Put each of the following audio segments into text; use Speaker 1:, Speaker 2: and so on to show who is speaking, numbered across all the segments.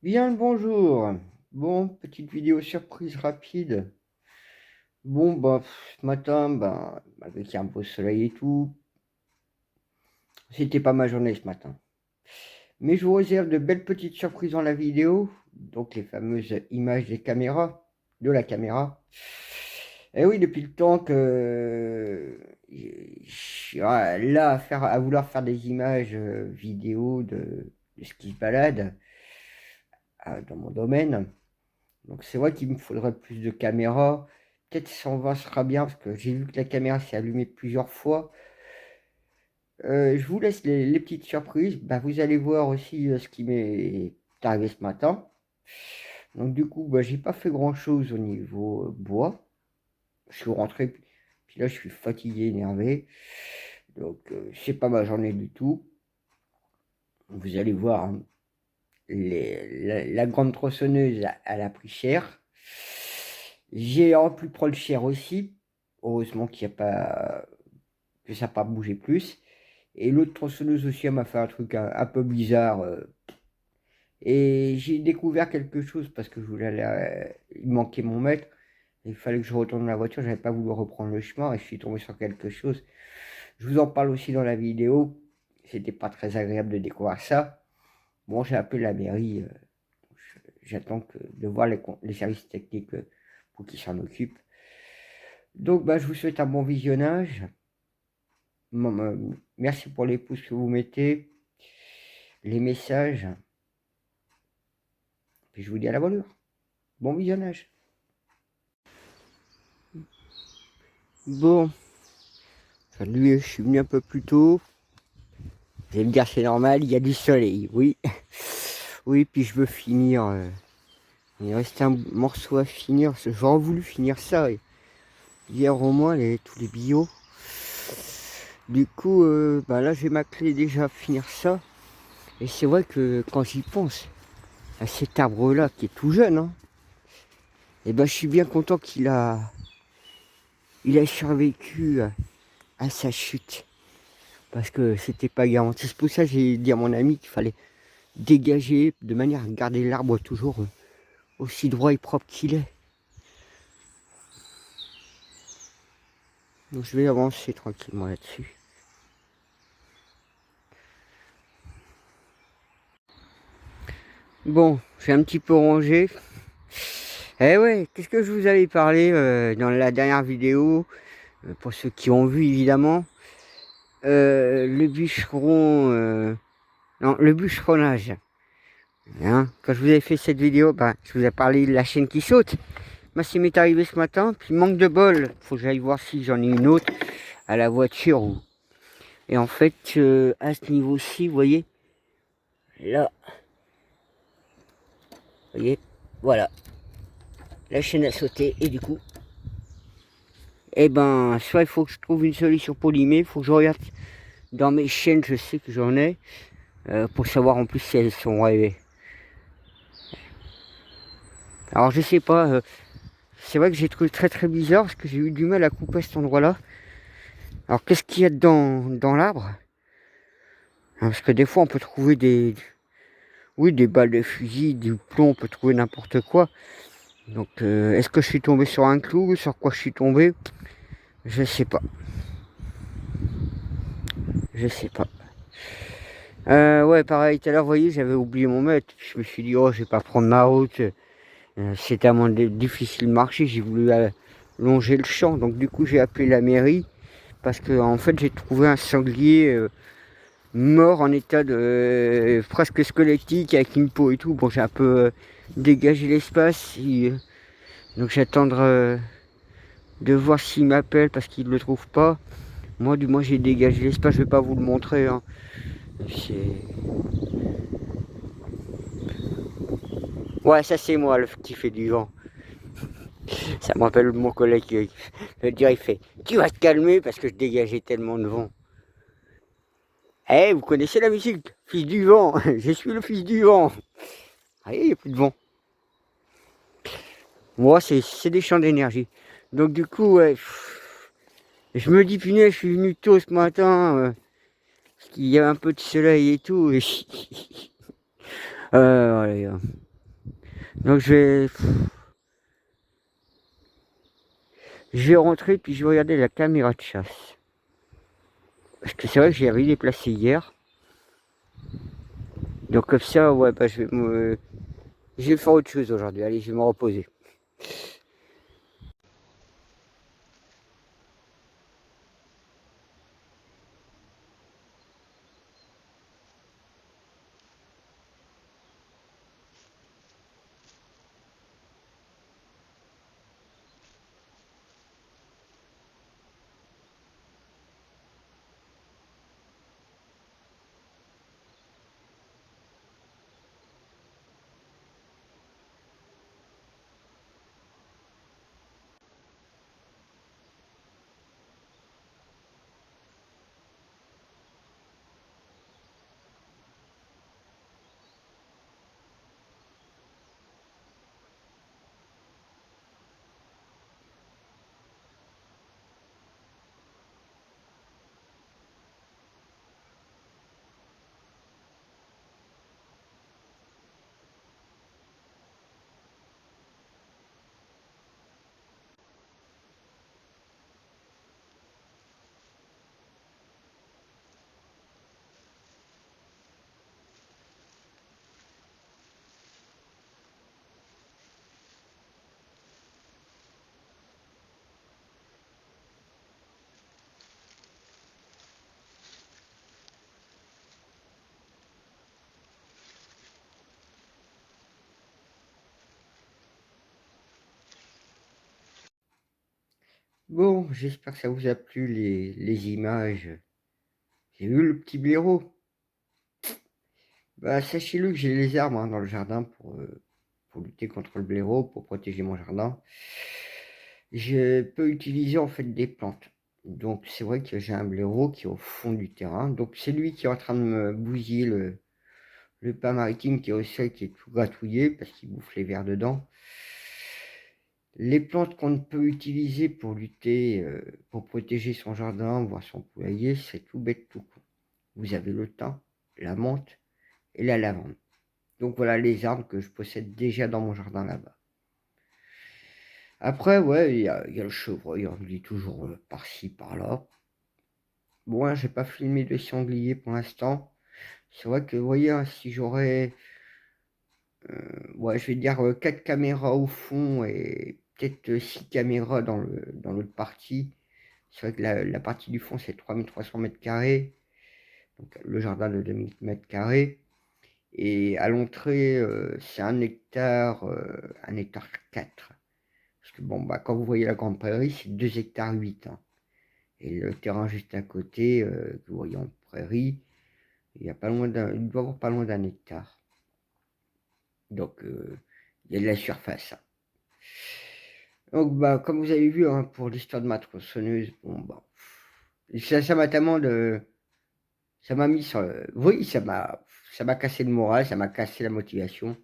Speaker 1: Bien le bonjour. Bon, petite vidéo surprise rapide. Bon, ce matin, avec un beau soleil et tout, c'était pas ma journée ce matin. Mais je vous réserve de belles petites surprises dans la vidéo, donc les fameuses images de la caméra. Et oui, depuis le temps que je suis là à vouloir faire des images vidéo de ce qui se balade dans mon domaine. Donc c'est vrai qu'il me faudrait plus de caméras. Peut-être 120 sera bien parce que j'ai vu que la caméra s'est allumée plusieurs fois. Je vous laisse les petites surprises. Vous allez voir aussi ce qui m'est arrivé ce matin. Donc du coup, j'ai pas fait grand-chose au niveau bois. Je suis rentré, puis là je suis fatigué, énervé. Donc c'est pas ma journée du tout. Vous allez voir, hein, la grande tronçonneuse, elle a pris cher. J'ai en plus prendre cher aussi. Heureusement qu'il y a pas, que ça n'a pas bougé plus. Et l'autre tronçonneuse aussi, elle m'a fait un truc un peu bizarre. Et j'ai découvert quelque chose parce que je voulais aller, il manquait mon mètre. Il fallait que je retourne dans la voiture. J'avais pas voulu reprendre le chemin et je suis tombé sur quelque chose. Je vous en parle aussi dans la vidéo. C'était pas très agréable de découvrir ça. Bon, j'ai appelé la mairie. J'attends de voir les services techniques pour qu'ils s'en occupent. Donc, je vous souhaite un bon visionnage. Merci pour les pouces que vous mettez, les messages. Puis je vous dis à la bonne heure. Bon visionnage. Bon, salut, je suis venu un peu plus tôt. Vous allez me dire c'est normal, il y a du soleil, oui. Oui, puis je veux finir. Il reste un morceau à finir. J'aurais voulu finir ça hier au moins, tous les bio. Du coup, là j'ai ma clé déjà à finir ça. Et c'est vrai que quand j'y pense, à cet arbre-là qui est tout jeune, hein, et je suis bien content il a survécu à sa chute. Parce que c'était pas garanti. C'est pour ça que j'ai dit à mon ami qu'il fallait dégager de manière à garder l'arbre toujours aussi droit et propre qu'il est. Donc je vais avancer tranquillement là-dessus. Bon, j'ai un petit peu rangé. Eh ouais, qu'est-ce que je vous avais parlé dans la dernière vidéo, pour ceux qui ont vu évidemment, le bûcheron, non, le bûcheronnage. Hein, quand je vous ai fait cette vidéo, je vous ai parlé de la chaîne qui saute. Ça m'est arrivé ce matin, puis manque de bol, faut que j'aille voir si j'en ai une autre à la voiture. Et en fait, à ce niveau-ci, vous voyez, là, vous voyez, voilà, la chaîne a sauté, et du coup, soit il faut que je trouve une solution pour limer, il faut que je regarde dans mes chaînes, je sais que j'en ai, pour savoir en plus si elles sont rêvées. Alors je sais pas, c'est vrai que j'ai trouvé très très bizarre, parce que j'ai eu du mal à couper à cet endroit-là. Alors qu'est-ce qu'il y a dans l'arbre? Parce que des fois on peut trouver des balles de fusil, du plomb, on peut trouver n'importe quoi. Donc est-ce que je suis tombé sur un clou? Sur quoi je suis tombé? Je sais pas. Je sais pas. Ouais, pareil, tout à l'heure, vous voyez, j'avais oublié mon mètre. Je me suis dit, oh, je vais pas prendre ma route. C'est tellement difficile de marcher. J'ai voulu longer le champ. Donc, du coup, j'ai appelé la mairie. Parce que, en fait, j'ai trouvé un sanglier mort en état de presque squelettique avec une peau et tout. Bon, j'ai un peu dégagé l'espace. Donc, j'attendrai de voir s'il m'appelle parce qu'il ne le trouve pas. Moi, du moins, j'ai dégagé l'espace. Je vais pas vous le montrer. Hein. Ouais, ça c'est moi qui fait du vent. Ça me rappelle mon collègue qui veut dire, il fait tu vas te calmer parce que je dégageais tellement de vent. Eh, vous connaissez la musique, fils du vent, je suis le fils du vent. Ah, il n'y a plus de vent. Moi, c'est des champs d'énergie. Donc du coup, ouais, je me dis, punaise, je suis venu tôt ce matin, parce qu'il y a un peu de soleil et tout. Et allez, Donc je vais rentrer puis je vais regarder la caméra de chasse. Parce que c'est vrai que j'ai redéplacé hier. Donc comme ça, ouais, bah, je vais faire autre chose aujourd'hui. Allez, je vais me reposer. Bon, j'espère que ça vous a plu les images. J'ai vu le petit blaireau. Bah, sachez-le que j'ai les arbres dans le jardin pour lutter contre le blaireau, pour protéger mon jardin. Je peux utiliser en fait des plantes. Donc c'est vrai que j'ai un blaireau qui est au fond du terrain. Donc c'est lui qui est en train de me bousiller le pain maritime qui est au sol, qui est tout gratouillé parce qu'il bouffe les vers dedans. Les plantes qu'on peut utiliser pour lutter, pour protéger son jardin, voire son poulailler, c'est tout bête tout con. Vous avez le thym, la menthe et la lavande. Donc voilà les arbres que je possède déjà dans mon jardin là-bas. Après, ouais, il y a le chevreuil, on me dit toujours par-ci, par-là. Bon, hein, j'ai pas filmé de sanglier pour l'instant. C'est vrai que, vous voyez, hein, si j'aurais, ouais, je vais dire 4 caméras au fond et peut-être 6 caméras dans l'autre partie. C'est vrai que la partie du fond, c'est 3300 mètres carrés. Donc le jardin de 2000 mètres carrés. Et à l'entrée, c'est 1 hectare 4. Parce que bon, bah, quand vous voyez la grande prairie, c'est 2 hectares 8. Hein. Et le terrain juste à côté, que vous voyez en prairie, il doit avoir pas loin d'1 hectare. Donc, il y a de la surface. Hein. Donc, bah, comme vous avez vu, hein, pour l'histoire de ma tronçonneuse, bon, bah, ça m'a tellement de. Ça m'a mis sur le. Oui, ça m'a cassé le moral, ça m'a cassé la motivation.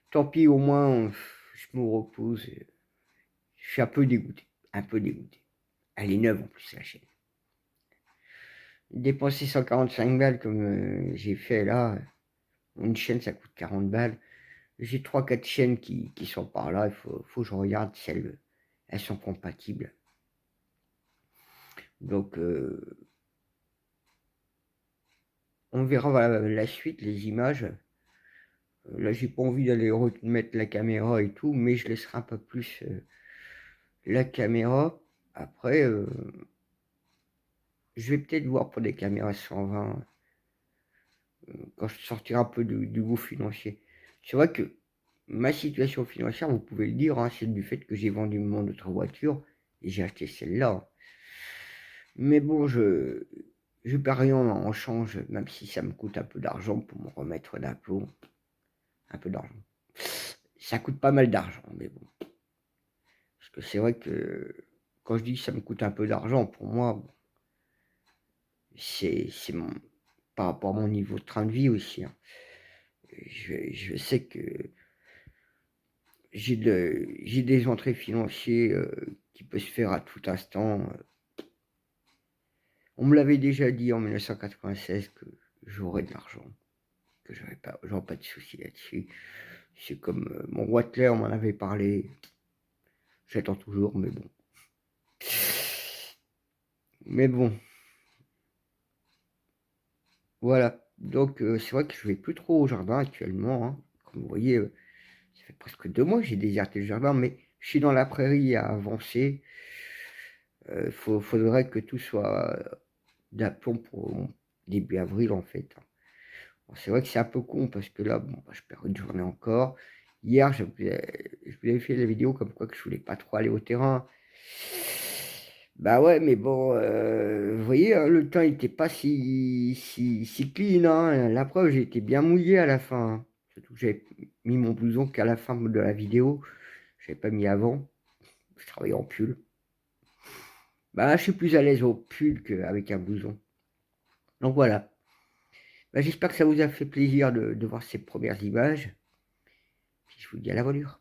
Speaker 1: Tant pis, au moins, je me repose. Je suis un peu dégoûté. Un peu dégoûté. Elle est neuve en plus, la chaîne. Dépenser 145 balles comme j'ai fait là, une chaîne ça coûte 40 balles. J'ai 3-4 chaînes qui sont par là, il faut que je regarde si elles sont compatibles. Donc on verra la suite, les images. Là j'ai pas envie d'aller remettre la caméra et tout, mais je laisserai un peu plus la caméra. Après, je vais peut-être voir pour des caméras 120 quand je sortirai un peu du goût financier. C'est vrai que ma situation financière, vous pouvez le dire, hein, c'est du fait que j'ai vendu mon autre voiture et j'ai acheté celle-là. Mais bon, je perds rien en change, même si ça me coûte un peu d'argent pour me remettre d'aplomb. Un peu d'argent. Ça coûte pas mal d'argent, mais bon. Parce que c'est vrai que quand je dis que ça me coûte un peu d'argent, pour moi, bon, c'est par rapport à mon niveau de train de vie aussi. Hein. Je sais que j'ai des entrées financières qui peuvent se faire à tout instant. On me l'avait déjà dit en 1996 que j'aurais de l'argent, que j'aurais pas de soucis là-dessus. C'est comme mon Wattler, on m'en avait parlé. J'attends toujours, mais bon. Mais bon. Voilà. Donc, c'est vrai que je vais plus trop au jardin actuellement, hein. Comme vous voyez, ça fait presque 2 mois que j'ai déserté le jardin, mais je suis dans la prairie à avancer. Faudrait que tout soit d'aplomb pour début avril, en fait. Bon, c'est vrai que c'est un peu con parce que là, bon, bah, je perds une journée encore. Hier, je vous avais fait la vidéo comme quoi que je voulais pas trop aller au terrain. Bah ouais, mais bon, vous voyez, hein, le temps n'était pas si clean, hein. La preuve, j'ai été bien mouillé à la fin, hein. Surtout que j'avais mis mon blouson qu'à la fin de la vidéo. Je n'avais pas mis avant. Je travaillais en pull. Bah, je suis plus à l'aise au pull qu'avec un blouson. Donc voilà. Bah, j'espère que ça vous a fait plaisir de voir ces premières images. Puis je vous dis à la volure.